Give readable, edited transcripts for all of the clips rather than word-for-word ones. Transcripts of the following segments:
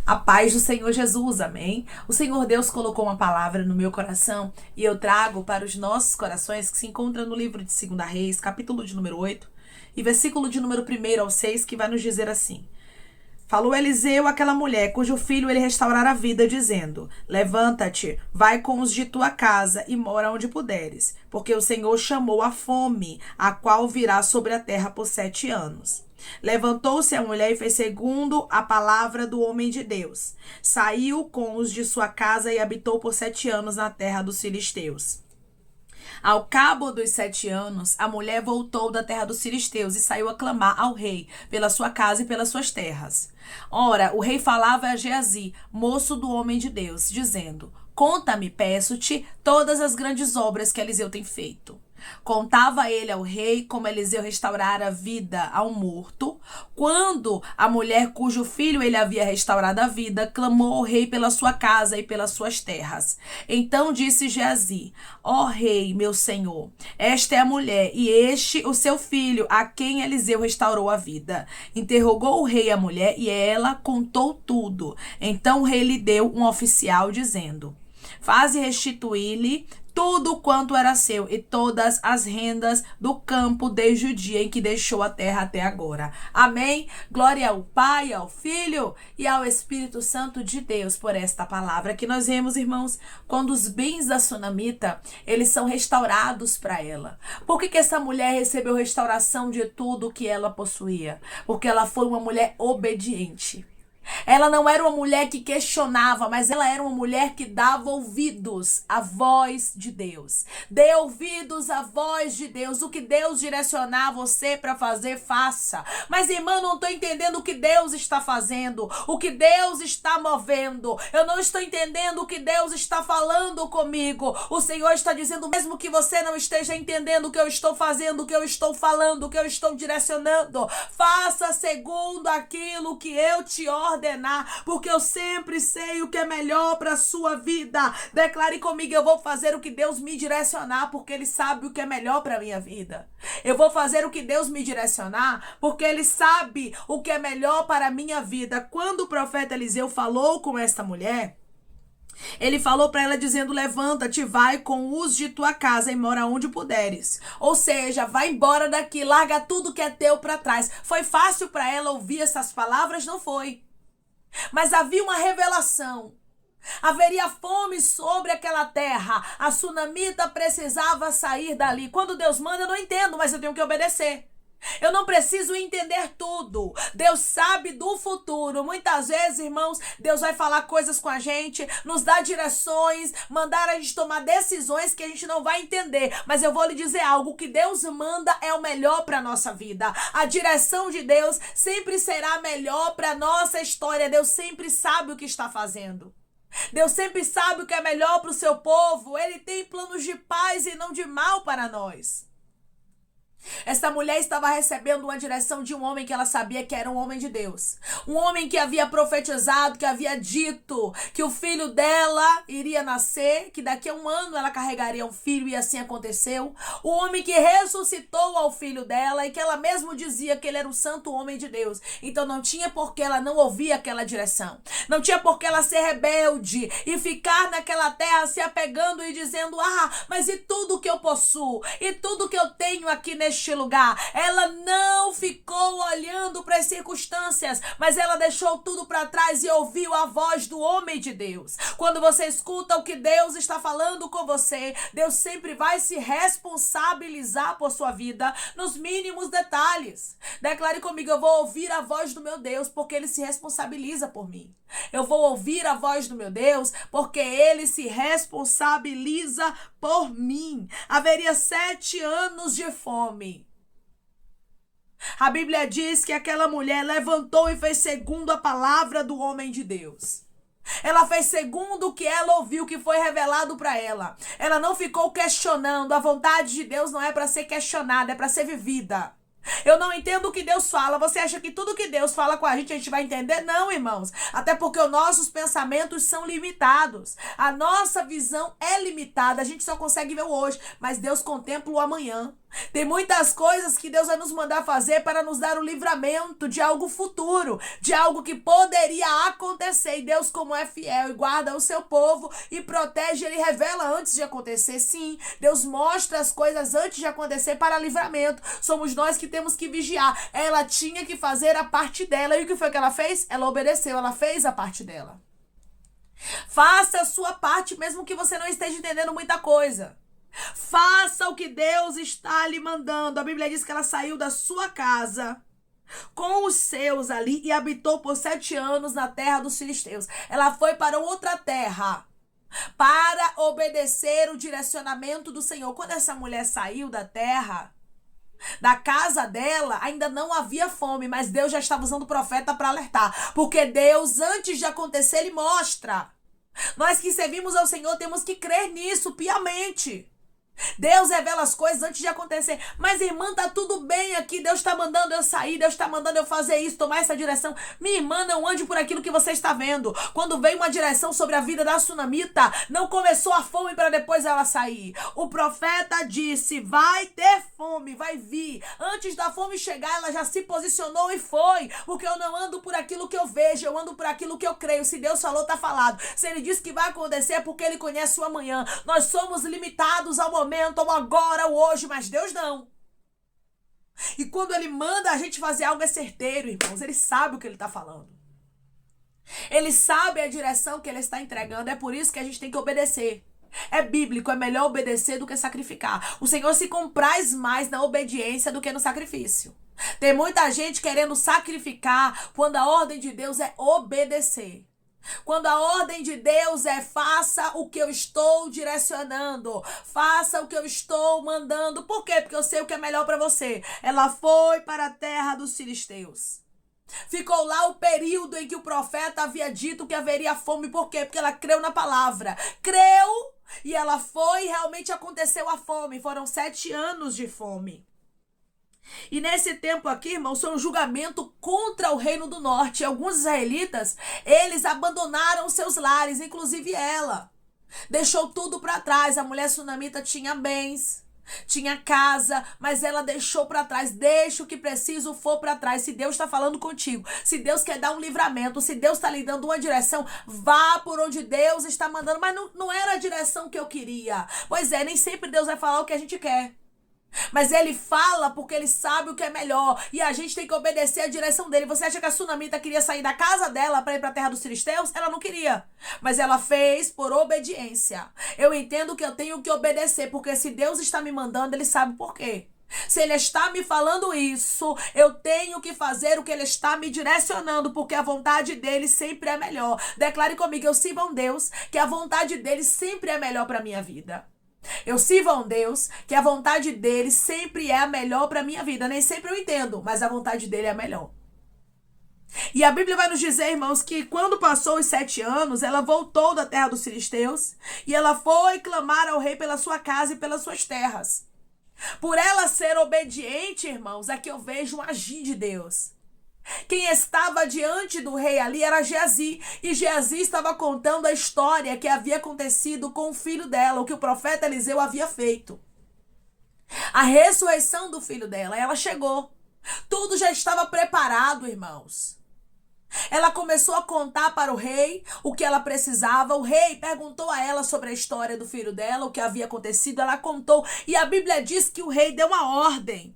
A paz do Senhor Jesus, amém? O Senhor Deus colocou uma palavra no meu coração e eu trago para os nossos corações que se encontra no livro de 2 Reis, capítulo de número 8 e versículo de número 1 ao 6, que vai nos dizer assim: Falou Eliseu àquela mulher, cujo filho ele restaurara a vida, dizendo: Levanta-te, vai com os de tua casa e mora onde puderes, porque o Senhor chamou a fome, a qual virá sobre a terra por 7 anos. Levantou-se a mulher e fez segundo a palavra do homem de Deus. Saiu com os de sua casa e habitou por 7 anos na terra dos filisteus. Ao cabo dos 7 anos, a mulher voltou da terra dos filisteus e saiu a clamar ao rei pela sua casa e pelas suas terras. Ora, o rei falava a Geazi, moço do homem de Deus, dizendo: Conta-me, peço-te, todas as grandes obras que Eliseu tem feito. Contava ele ao rei como Eliseu restaurara a vida ao morto. Quando a mulher cujo filho ele havia restaurado a vida clamou ao rei pela sua casa e pelas suas terras. Então disse Geazi: Ó rei, meu senhor, esta é a mulher e este o seu filho, a quem Eliseu restaurou a vida. Interrogou o rei a mulher e ela contou tudo. Então o rei lhe deu um oficial dizendo: Faze restituir-lhe tudo quanto era seu e todas as rendas do campo desde o dia em que deixou a terra até agora. Amém? Glória ao Pai, ao Filho e ao Espírito Santo de Deus por esta palavra que nós vemos, irmãos, quando os bens da sunamita, eles são restaurados para ela. Por que essa mulher recebeu restauração de tudo que ela possuía? Porque ela foi uma mulher obediente. Ela não era uma mulher que questionava, mas ela era uma mulher que dava ouvidos à voz de Deus. Dê ouvidos à voz de Deus. O que Deus direcionar você para fazer, faça. Mas, irmã, não estou entendendo o que Deus está fazendo, o que Deus está movendo. Eu não estou entendendo o que Deus está falando comigo. O Senhor está dizendo, mesmo que você não esteja entendendo o que eu estou fazendo, o que eu estou falando, o que eu estou direcionando, faça segundo aquilo que eu te ordenar, porque eu sempre sei o que é melhor para a sua vida. Declare comigo: eu vou fazer o que Deus me direcionar, porque Ele sabe o que é melhor para a minha vida. Eu vou fazer o que Deus me direcionar, porque Ele sabe o que é melhor para a minha vida. Quando o profeta Eliseu falou com esta mulher, ele falou para ela dizendo: levanta-te, vai com os de tua casa e mora onde puderes. Ou seja, vai embora daqui, larga tudo que é teu para trás. Foi fácil para ela ouvir essas palavras? Não foi. Mas havia uma revelação. Haveria fome sobre aquela terra. A sunamita precisava sair dali. Quando Deus manda, eu não entendo, mas eu tenho que obedecer. Eu não preciso entender tudo. Deus sabe do futuro. Muitas vezes, irmãos, Deus vai falar coisas com a gente, nos dar direções, mandar a gente tomar decisões que a gente não vai entender. Mas eu vou lhe dizer algo: o que Deus manda é o melhor para a nossa vida. A direção de Deus sempre será melhor para a nossa história. Deus sempre sabe o que está fazendo. Deus sempre sabe o que é melhor para o seu povo. Ele tem planos de paz e não de mal para nós. Essa mulher estava recebendo uma direção de um homem que ela sabia que era um homem de Deus. Um homem que havia profetizado, que havia dito que o filho dela iria nascer, que daqui a 1 ano ela carregaria um filho, e assim aconteceu. O homem que ressuscitou ao filho dela e que ela mesmo dizia que ele era um santo homem de Deus. Então não tinha por que ela não ouvir aquela direção. Não tinha por que ela ser rebelde e ficar naquela terra se apegando e dizendo: mas e tudo que eu possuo? E tudo que eu tenho aqui neste lugar? Ela não ficou olhando para as circunstâncias, mas ela deixou tudo para trás e ouviu a voz do homem de Deus. Quando você escuta o que Deus está falando com você, Deus sempre vai se responsabilizar por sua vida nos mínimos detalhes. Declare comigo: eu vou ouvir a voz do meu Deus, porque Ele se responsabiliza por mim. Eu vou ouvir a voz do meu Deus, porque Ele se responsabiliza por mim. Haveria 7 anos de fome. A Bíblia diz que aquela mulher levantou e fez segundo a palavra do homem de Deus. Ela fez segundo o que ela ouviu, que foi revelado para ela. Ela não ficou questionando. A vontade de Deus não é para ser questionada, é para ser vivida. Eu não entendo o que Deus fala. Você acha que tudo que Deus fala com a gente vai entender? Não, irmãos. Até porque os nossos pensamentos são limitados. A nossa visão é limitada. A gente só consegue ver o hoje, mas Deus contempla o amanhã. Tem muitas coisas que Deus vai nos mandar fazer para nos dar o livramento de algo futuro, de algo que poderia acontecer. E Deus, como é fiel e guarda o seu povo e protege, Ele revela antes de acontecer. Sim, Deus mostra as coisas antes de acontecer para livramento. Somos nós que temos que vigiar. Ela tinha que fazer a parte dela. E o que foi que ela fez? Ela obedeceu, ela fez a parte dela. Faça a sua parte, mesmo que você não esteja entendendo muita coisa. Faça o que Deus está lhe mandando. A Bíblia diz que ela saiu da sua casa com os seus ali e habitou por 7 anos na terra dos filisteus. Ela foi para outra terra para obedecer o direcionamento do Senhor. Quando essa mulher saiu da terra, da casa dela, ainda não havia fome, mas Deus já estava usando o profeta para alertar. Porque Deus, antes de acontecer, Ele mostra. Nós que servimos ao Senhor temos que crer nisso piamente. Deus revela as coisas antes de acontecer. Mas, irmã, tá tudo bem aqui. Deus está mandando eu sair. Deus está mandando eu fazer isso, tomar essa direção. Minha irmã, não ande por aquilo que você está vendo. Quando veio uma direção sobre a vida da sunamita, não começou a fome para depois ela sair. O profeta disse, vai ter fome, vai vir. Antes da fome chegar, ela já se posicionou e foi. Porque eu não ando por aquilo que eu vejo, eu ando por aquilo que eu creio. Se Deus falou, tá falado. Se Ele disse que vai acontecer, é porque Ele conhece o amanhã. Nós somos limitados ao momento, ao agora, ao hoje, mas Deus não. E quando Ele manda a gente fazer algo é certeiro, irmãos. Ele sabe o que Ele está falando. Ele sabe a direção que Ele está entregando. É por isso que a gente tem que obedecer. É bíblico, é melhor obedecer do que sacrificar. O Senhor se compraz mais na obediência do que no sacrifício. Tem muita gente querendo sacrificar quando a ordem de Deus é obedecer. Quando a ordem de Deus é faça o que eu estou direcionando, faça o que eu estou mandando. Por quê? Porque eu sei o que é melhor para você. Ela foi para a terra dos filisteus. Ficou lá o período em que o profeta havia dito que haveria fome. Por quê? Porque ela creu na palavra. Creu e ela foi e realmente aconteceu a fome. Foram 7 anos de fome. E nesse tempo aqui, irmãos, foi um julgamento contra o reino do norte. Alguns israelitas, eles abandonaram seus lares, inclusive ela. Deixou tudo para trás. A mulher sunamita tinha bens, tinha casa, mas ela deixou para trás. Deixa o que preciso for para trás. Se Deus está falando contigo, se Deus quer dar um livramento, se Deus está lhe dando uma direção, vá por onde Deus está mandando. Mas não era a direção que eu queria. Pois é, nem sempre Deus vai falar o que a gente quer. Mas Ele fala porque Ele sabe o que é melhor. E a gente tem que obedecer a direção dele. Você acha que a sunamita queria sair da casa dela para ir para a terra dos filisteus? Ela não queria. Mas ela fez por obediência. Eu entendo que eu tenho que obedecer. Porque se Deus está me mandando, Ele sabe por quê. Se Ele está me falando isso, eu tenho que fazer o que Ele está me direcionando, porque a vontade dele sempre é melhor. Declare comigo, eu sirvo a um Deus que a vontade dele sempre é melhor para a minha vida. Eu sirvo a um Deus que a vontade dele sempre é a melhor para a minha vida. Nem sempre eu entendo, mas a vontade dele é a melhor. E a Bíblia vai nos dizer, irmãos, que quando passou os 7 anos, ela voltou da terra dos filisteus e ela foi clamar ao rei pela sua casa e pelas suas terras. Por ela ser obediente, irmãos, é que eu vejo um agir de Deus. Quem estava diante do rei ali era Geazi. E Geazi estava contando a história que havia acontecido com o filho dela, o que o profeta Eliseu havia feito. A ressurreição do filho dela. Ela chegou. Tudo já estava preparado, irmãos. Ela começou a contar para o rei o que ela precisava. O rei perguntou a ela sobre a história do filho dela, o que havia acontecido. Ela contou. E a Bíblia diz que o rei deu uma ordem.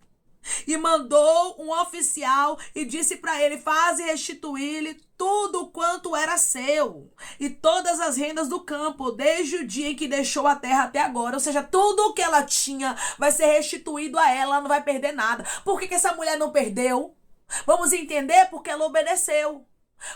E mandou um oficial e disse para ele, faze restituir-lhe tudo quanto era seu e todas as rendas do campo, desde o dia em que deixou a terra até agora. Ou seja, tudo o que ela tinha vai ser restituído a ela, ela não vai perder nada. Por que essa mulher não perdeu? Vamos entender, porque ela obedeceu.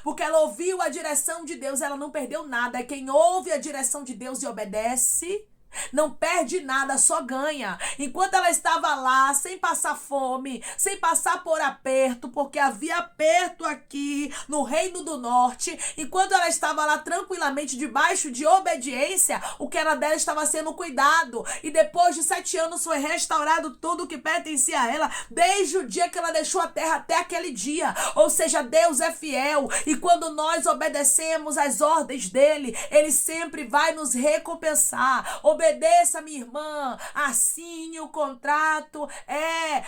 Porque ela ouviu a direção de Deus, ela não perdeu nada. Quem ouve a direção de Deus e obedece, Não perde nada, só ganha. Enquanto ela estava lá, sem passar fome, sem passar por aperto, porque havia aperto aqui no Reino do Norte, enquanto ela estava lá tranquilamente debaixo de obediência, o que era dela estava sendo cuidado. E depois de 7 anos foi restaurado tudo que pertencia a ela, desde o dia que ela deixou a terra até aquele dia. Ou seja, Deus é fiel, e quando nós obedecemos às ordens dele, ele sempre vai nos recompensar. Obedeça, minha irmã, assine o contrato,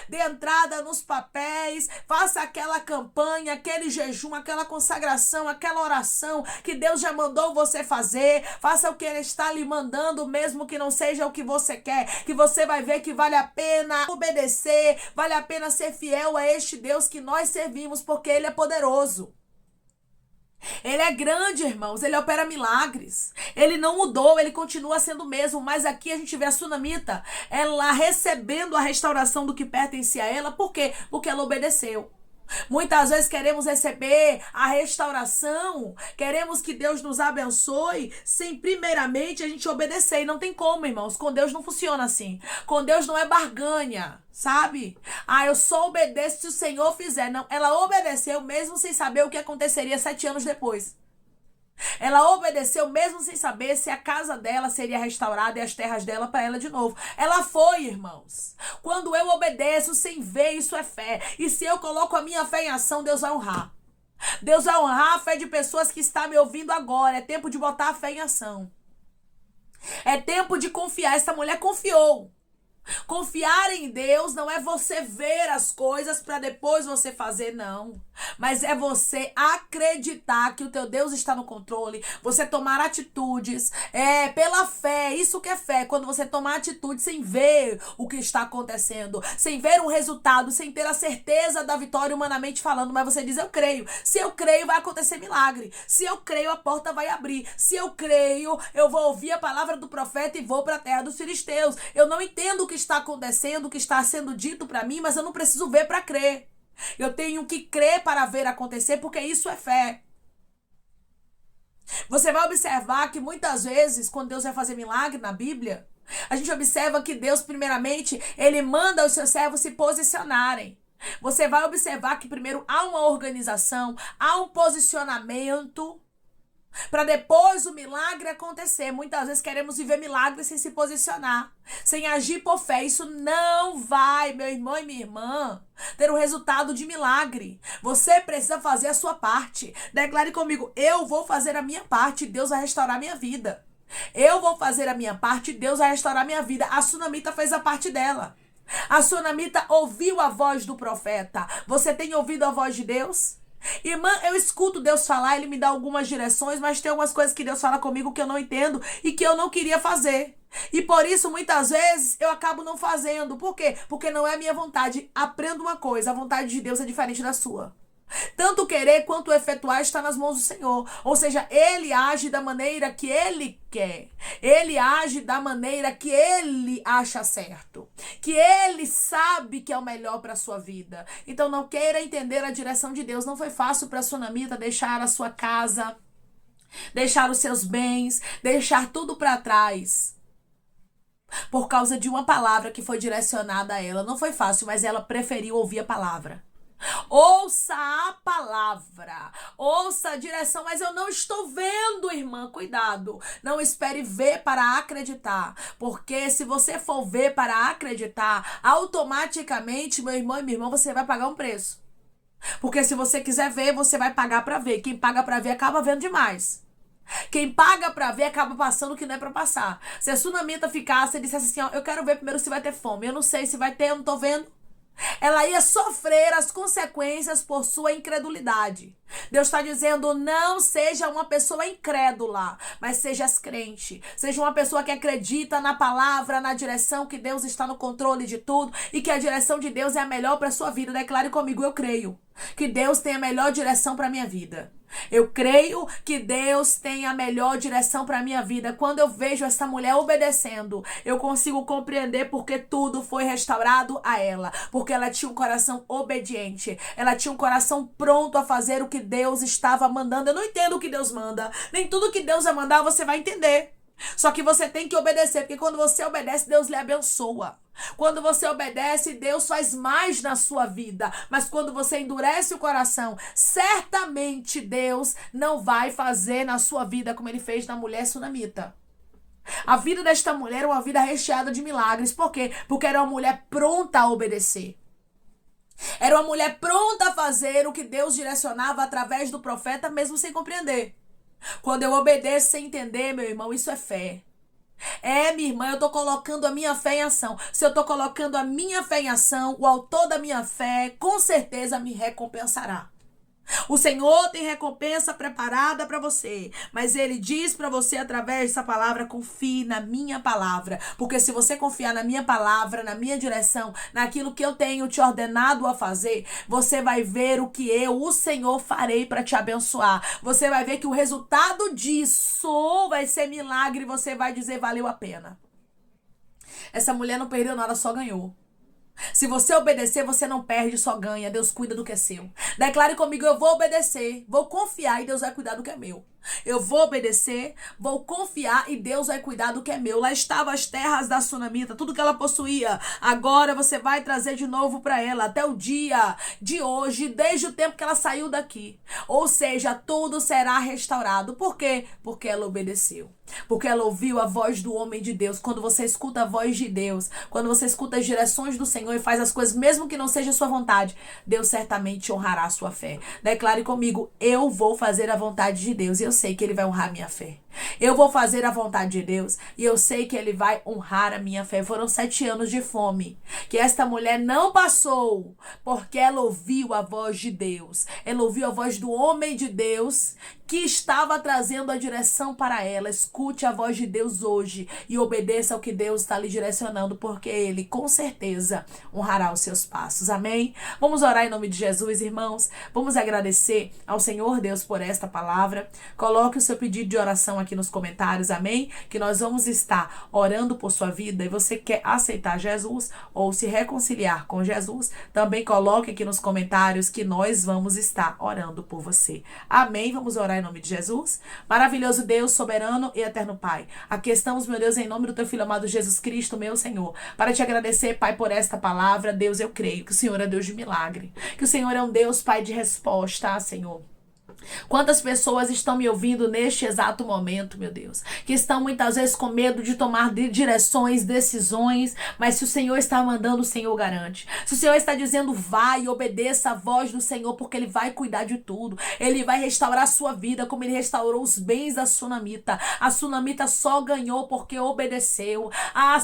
dê entrada nos papéis, faça aquela campanha, aquele jejum, aquela consagração, aquela oração que Deus já mandou você fazer. Faça o que ele está lhe mandando, mesmo que não seja o que você quer, que você vai ver que vale a pena obedecer, vale a pena ser fiel a este Deus que nós servimos, porque ele é poderoso. Ele é grande, irmãos, ele opera milagres. Ele não mudou, ele continua sendo o mesmo. Mas aqui a gente vê a sunamita, ela recebendo a restauração do que pertencia a ela. Por quê? Porque ela obedeceu. Muitas vezes queremos receber a restauração, queremos que Deus nos abençoe, sem primeiramente a gente obedecer. E não tem como, irmãos. Com Deus não funciona assim. Com Deus não é barganha, sabe? Eu só obedeço se o Senhor fizer. Não, ela obedeceu mesmo sem saber o que aconteceria 7 anos depois. Ela obedeceu mesmo sem saber se a casa dela seria restaurada e as terras dela para ela de novo. Ela foi, irmãos. Quando eu obedeço sem ver, isso é fé. E se eu coloco a minha fé em ação, Deus vai honrar. Deus vai honrar a fé de pessoas que estão me ouvindo agora. É tempo de botar a fé em ação. É tempo de confiar. Essa mulher confiou. Confiar em Deus não é você ver as coisas para depois você fazer, não. Mas é você acreditar que o teu Deus está no controle, você tomar atitudes, pela fé. Isso que é fé, quando você tomar atitude sem ver o que está acontecendo, sem ver um resultado, sem ter a certeza da vitória humanamente falando, mas você diz, eu creio. Se eu creio, vai acontecer milagre. Se eu creio, a porta vai abrir. Se eu creio, eu vou ouvir a palavra do profeta e vou para a terra dos filisteus. Eu não entendo o que está acontecendo, o que está sendo dito para mim, mas eu não preciso ver para crer. Eu tenho que crer para ver acontecer, porque isso é fé. Você vai observar que muitas vezes, quando Deus vai fazer milagre na Bíblia, a gente observa que Deus, primeiramente, ele manda os seus servos se posicionarem. Você vai observar que primeiro há uma organização, há um posicionamento, para depois o milagre acontecer. Muitas vezes queremos viver milagres sem se posicionar, sem agir por fé. Isso não vai, meu irmão e minha irmã, ter um resultado de milagre. Você precisa fazer a sua parte. Declare comigo, eu vou fazer a minha parte, Deus vai restaurar a minha vida. Eu vou fazer a minha parte, Deus vai restaurar a minha vida. A sunamita fez a parte dela. A sunamita ouviu a voz do profeta. Você tem ouvido a voz de Deus? Irmã, eu escuto Deus falar, ele me dá algumas direções, mas tem algumas coisas que Deus fala comigo que eu não entendo e que eu não queria fazer. E por isso, muitas vezes, eu acabo não fazendo. Por quê? Porque não é a minha vontade. Aprenda uma coisa, a vontade de Deus é diferente da sua. Tanto querer quanto efetuar está nas mãos do Senhor. Ou seja, ele age da maneira que ele quer. Ele age da maneira que ele acha certo. Que ele sabe que é o melhor para a sua vida. Então não queira entender a direção de Deus. Não foi fácil para a sunamita deixar a sua casa, deixar os seus bens, deixar tudo para trás, por causa de uma palavra que foi direcionada a ela. Não foi fácil, mas ela preferiu ouvir a palavra. Ouça a palavra, ouça a direção, mas eu não estou vendo, irmã, cuidado, não espere ver para acreditar, porque se você for ver para acreditar, automaticamente, meu irmão e minha irmã, você vai pagar um preço, porque se você quiser ver, você vai pagar para ver. Quem paga para ver acaba vendo demais. Quem paga pra ver acaba passando o que não é pra passar. Se a sunamita ficasse e dissesse assim, ó, eu quero ver primeiro se vai ter fome, eu não sei se vai ter, eu não tô vendo, ela ia sofrer as consequências por sua incredulidade. Deus está dizendo, não seja uma pessoa incrédula, mas seja crente. Seja uma pessoa que acredita na palavra, na direção, que Deus está no controle de tudo e que a direção de Deus é a melhor para a sua vida. Declare comigo, eu creio que Deus tem a melhor direção para a minha vida. Eu creio que Deus tem a melhor direção para a minha vida. Quando eu vejo essa mulher obedecendo, eu consigo compreender porque tudo foi restaurado a ela. Porque ela tinha um coração obediente. Ela tinha um coração pronto a fazer o que Deus estava mandando. Eu não entendo o que Deus manda. Nem tudo que Deus vai mandar você vai entender. Só que você tem que obedecer, porque quando você obedece, Deus lhe abençoa. Quando você obedece, Deus faz mais na sua vida. Mas quando você endurece o coração, certamente Deus não vai fazer na sua vida como ele fez na mulher sunamita. A vida desta mulher era uma vida recheada de milagres. Por quê? Porque era uma mulher pronta a obedecer. Era uma mulher pronta a fazer o que Deus direcionava através do profeta, mesmo sem compreender. Quando eu obedeço sem entender, meu irmão, isso é fé. Minha irmã, eu estou colocando a minha fé em ação. Se eu estou colocando a minha fé em ação, o autor da minha fé, com certeza, me recompensará. O Senhor tem recompensa preparada para você, mas Ele diz para você através dessa palavra: confie na minha palavra, porque se você confiar na minha palavra, na minha direção, naquilo que eu tenho te ordenado a fazer, você vai ver o que eu, o Senhor, farei para te abençoar. Você vai ver que o resultado disso vai ser milagre e você vai dizer: valeu a pena. Essa mulher não perdeu nada, só ganhou. Se você obedecer, você não perde, só ganha. Deus cuida do que é seu. Declare comigo: eu vou obedecer, vou confiar e Deus vai cuidar do que é meu. Eu vou obedecer, vou confiar e Deus vai cuidar do que é meu. Lá estavam as terras da sunamita, tudo que ela possuía. Agora você vai trazer de novo para ela, até o dia de hoje, desde o tempo que ela saiu daqui. Ou seja, tudo será restaurado. Por quê? Porque ela obedeceu. Porque ela ouviu a voz do homem de Deus. Quando você escuta a voz de Deus, quando você escuta as direções do Senhor e faz as coisas mesmo que não seja a sua vontade, Deus certamente honrará a sua fé. Declare comigo: eu vou fazer a vontade de Deus e eu sei que Ele vai honrar a minha fé. Eu vou fazer a vontade de Deus e eu sei que Ele vai honrar a minha fé. Foram 7 anos de fome que esta mulher não passou, porque ela ouviu a voz de Deus. Ela ouviu a voz do homem de Deus que estava trazendo a direção para ela. Escute a voz de Deus hoje e obedeça ao que Deus está lhe direcionando, porque Ele com certeza honrará os seus passos. Amém? Vamos orar em nome de Jesus, irmãos. Vamos agradecer ao Senhor Deus por esta palavra. Coloque o seu pedido de oração aqui nos comentários, amém? Que nós vamos estar orando por sua vida e você quer aceitar Jesus ou se reconciliar com Jesus, também coloque aqui nos comentários que nós vamos estar orando por você. Amém? Vamos orar em nome de Jesus? Maravilhoso Deus, soberano e eterno Pai, aqui estamos, meu Deus, em nome do teu Filho amado Jesus Cristo, meu Senhor, para te agradecer, Pai, por esta palavra. Deus, eu creio que o Senhor é Deus de milagre, que o Senhor é um Deus, Pai, de resposta, Senhor. Quantas pessoas estão me ouvindo neste exato momento, meu Deus, que estão muitas vezes com medo de tomar direções, decisões, mas se o Senhor está mandando, o Senhor garante. Se o Senhor está dizendo, vai e obedeça a voz do Senhor, porque Ele vai cuidar de tudo. Ele vai restaurar a sua vida, como Ele restaurou os bens da sunamita. A sunamita só ganhou porque obedeceu.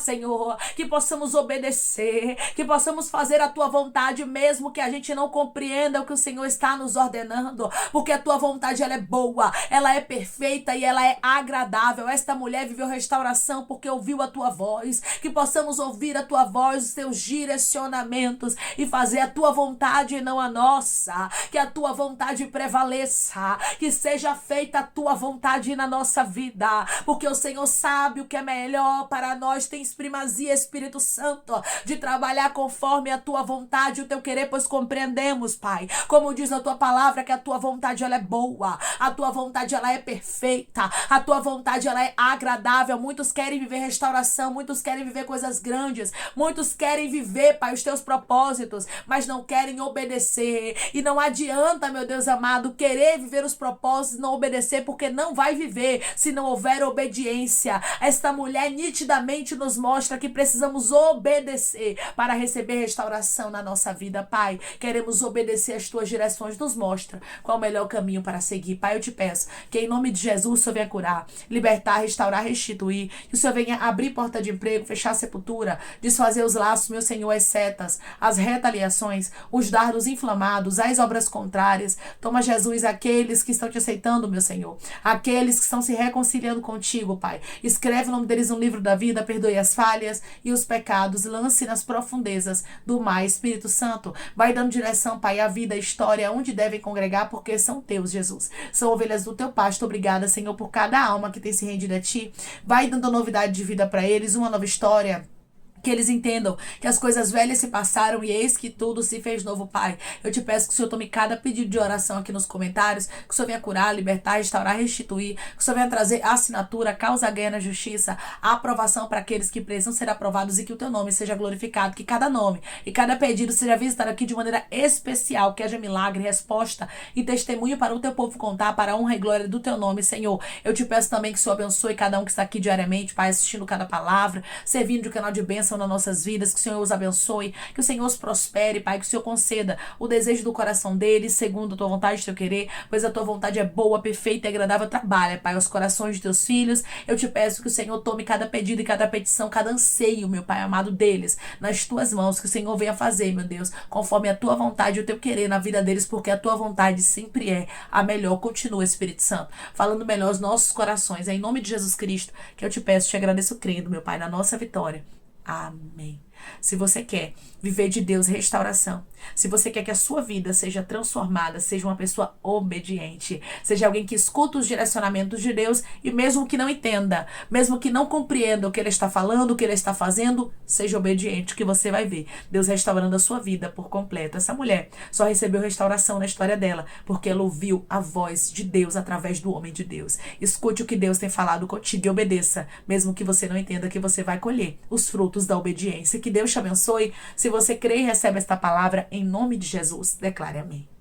Senhor, que possamos obedecer, que possamos fazer a Tua vontade, mesmo que a gente não compreenda o que o Senhor está nos ordenando, porque a Tua vontade, ela é boa, ela é perfeita e ela é agradável. Esta mulher viveu restauração porque ouviu a Tua voz. Que possamos ouvir a Tua voz, os Teus direcionamentos e fazer a Tua vontade e não a nossa. Que a Tua vontade prevaleça, que seja feita a Tua vontade na nossa vida, porque o Senhor sabe o que é melhor para nós. Tens primazia, Espírito Santo, de trabalhar conforme a Tua vontade e o Teu querer, pois compreendemos, Pai, como diz a Tua palavra, que a Tua vontade, ela é boa, a Tua vontade, ela é perfeita, a Tua vontade, ela é agradável. Muitos querem viver restauração, muitos querem viver coisas grandes, muitos querem viver, Pai, os Teus propósitos, mas não querem obedecer. E não adianta, meu Deus amado, querer viver os propósitos e não obedecer, porque não vai viver se não houver obediência. Esta mulher nitidamente nos mostra que precisamos obedecer para receber restauração na nossa vida. Pai, queremos obedecer às Tuas direções. Nos mostra qual o melhor caminho para seguir. Pai, eu te peço que em nome de Jesus o Senhor venha curar, libertar, restaurar, restituir, que o Senhor venha abrir porta de emprego, fechar a sepultura, desfazer os laços, meu Senhor, as setas, as retaliações, os dardos inflamados, as obras contrárias. Toma, Jesus, aqueles que estão te aceitando, meu Senhor, aqueles que estão se reconciliando contigo, Pai. Escreve o nome deles no livro da vida, perdoe as falhas e os pecados, lance nas profundezas do mar. Espírito Santo, vai dando direção, Pai, à vida, à história, onde devem congregar, porque são Teus, Jesus. São ovelhas do Teu pasto. Obrigada, Senhor, por cada alma que tem se rendido a Ti. Vai dando novidade de vida para eles, uma nova história, Que eles entendam que as coisas velhas se passaram e eis que tudo se fez novo, Pai. Eu te peço que o Senhor tome cada pedido de oração aqui nos comentários, que o Senhor venha curar, libertar, restaurar, restituir, que o Senhor venha trazer assinatura, causa ganha na justiça, a aprovação para aqueles que precisam ser aprovados e que o teu nome seja glorificado, que cada nome e cada pedido seja visitado aqui de maneira especial, que haja milagre, resposta e testemunho para o teu povo contar, para a honra e glória do teu nome, Senhor. Eu te peço também que o Senhor abençoe cada um que está aqui diariamente, Pai, assistindo cada palavra, servindo de canal de bênção nas nossas vidas, que o Senhor os abençoe, que o Senhor os prospere, Pai, que o Senhor conceda o desejo do coração deles, segundo a tua vontade e o teu querer, pois a tua vontade é boa, perfeita e agradável. Trabalha, Pai, aos corações de teus filhos. Eu te peço que o Senhor tome cada pedido e cada petição, cada anseio, meu Pai amado, deles, nas tuas mãos, que o Senhor venha fazer, meu Deus, conforme a tua vontade e o teu querer na vida deles, porque a tua vontade sempre é a melhor. Continua, Espírito Santo, falando melhor aos nossos corações. É em nome de Jesus Cristo que eu te peço, te agradeço crendo, meu Pai, na nossa vitória. Amém. Se você quer viver de Deus restauração, se você quer que a sua vida seja transformada, seja uma pessoa obediente, seja alguém que escuta os direcionamentos de Deus e mesmo que não entenda, mesmo que não compreenda o que Ele está falando, o que Ele está fazendo, seja obediente, que você vai ver Deus restaurando a sua vida por completo. Essa mulher só recebeu restauração na história dela porque ela ouviu a voz de Deus através do homem de Deus. Escute o que Deus tem falado contigo e obedeça, mesmo que você não entenda, que você vai colher os frutos da obediência. Que Deus te abençoe. Se você crê e recebe esta palavra, em nome de Jesus, declare amém.